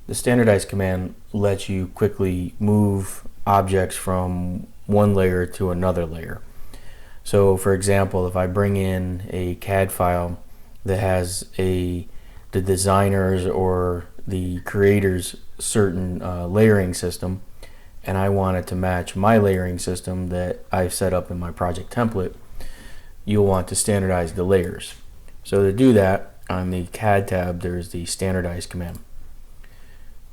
The standardize command lets you quickly move objects from one layer to another layer. So for example, if I bring in a CAD file that has the designer's or the creator's certain layering system, and I want it to match my layering system that I've set up in my project template, you'll want to standardize the layers. So to do that, on the CAD tab, there's the standardize command.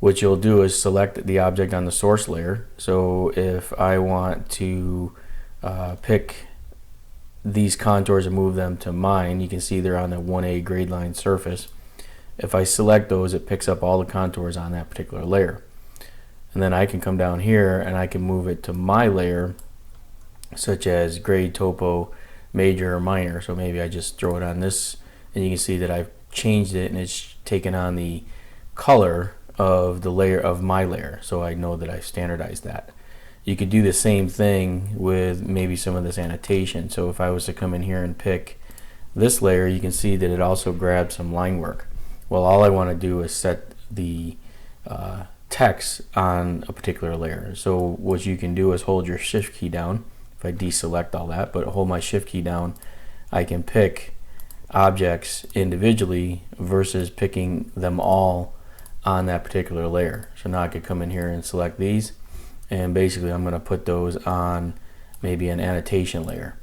What you'll do is select the object on the source layer. So if I want to pick these contours and move them to mine, you can see they're on the 1A grade line surface. If I select those, it picks up all the contours on that particular layer. And then I can come down here and I can move it to my layer, such as grade, topo, major, or minor. So maybe I just throw it on this, and you can see that I've changed it and it's taken on the color of the layer of my layer. So I know that I've standardized that. You could do the same thing with maybe some of this annotation. So if I was to come in here and pick this layer, you can see that it also grabs some line work. Well, all I want to do is set the text on a particular layer. So what you can do is hold your shift key down. If I deselect all that, but hold my shift key down, I can pick objects individually versus picking them all on that particular layer. So now I could come in here and select these, and basically I'm going to put those on maybe an annotation layer.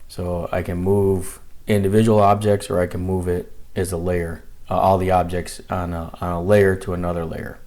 So I can move individual objects, or I can move it as a layer, all the objects on a layer to another layer.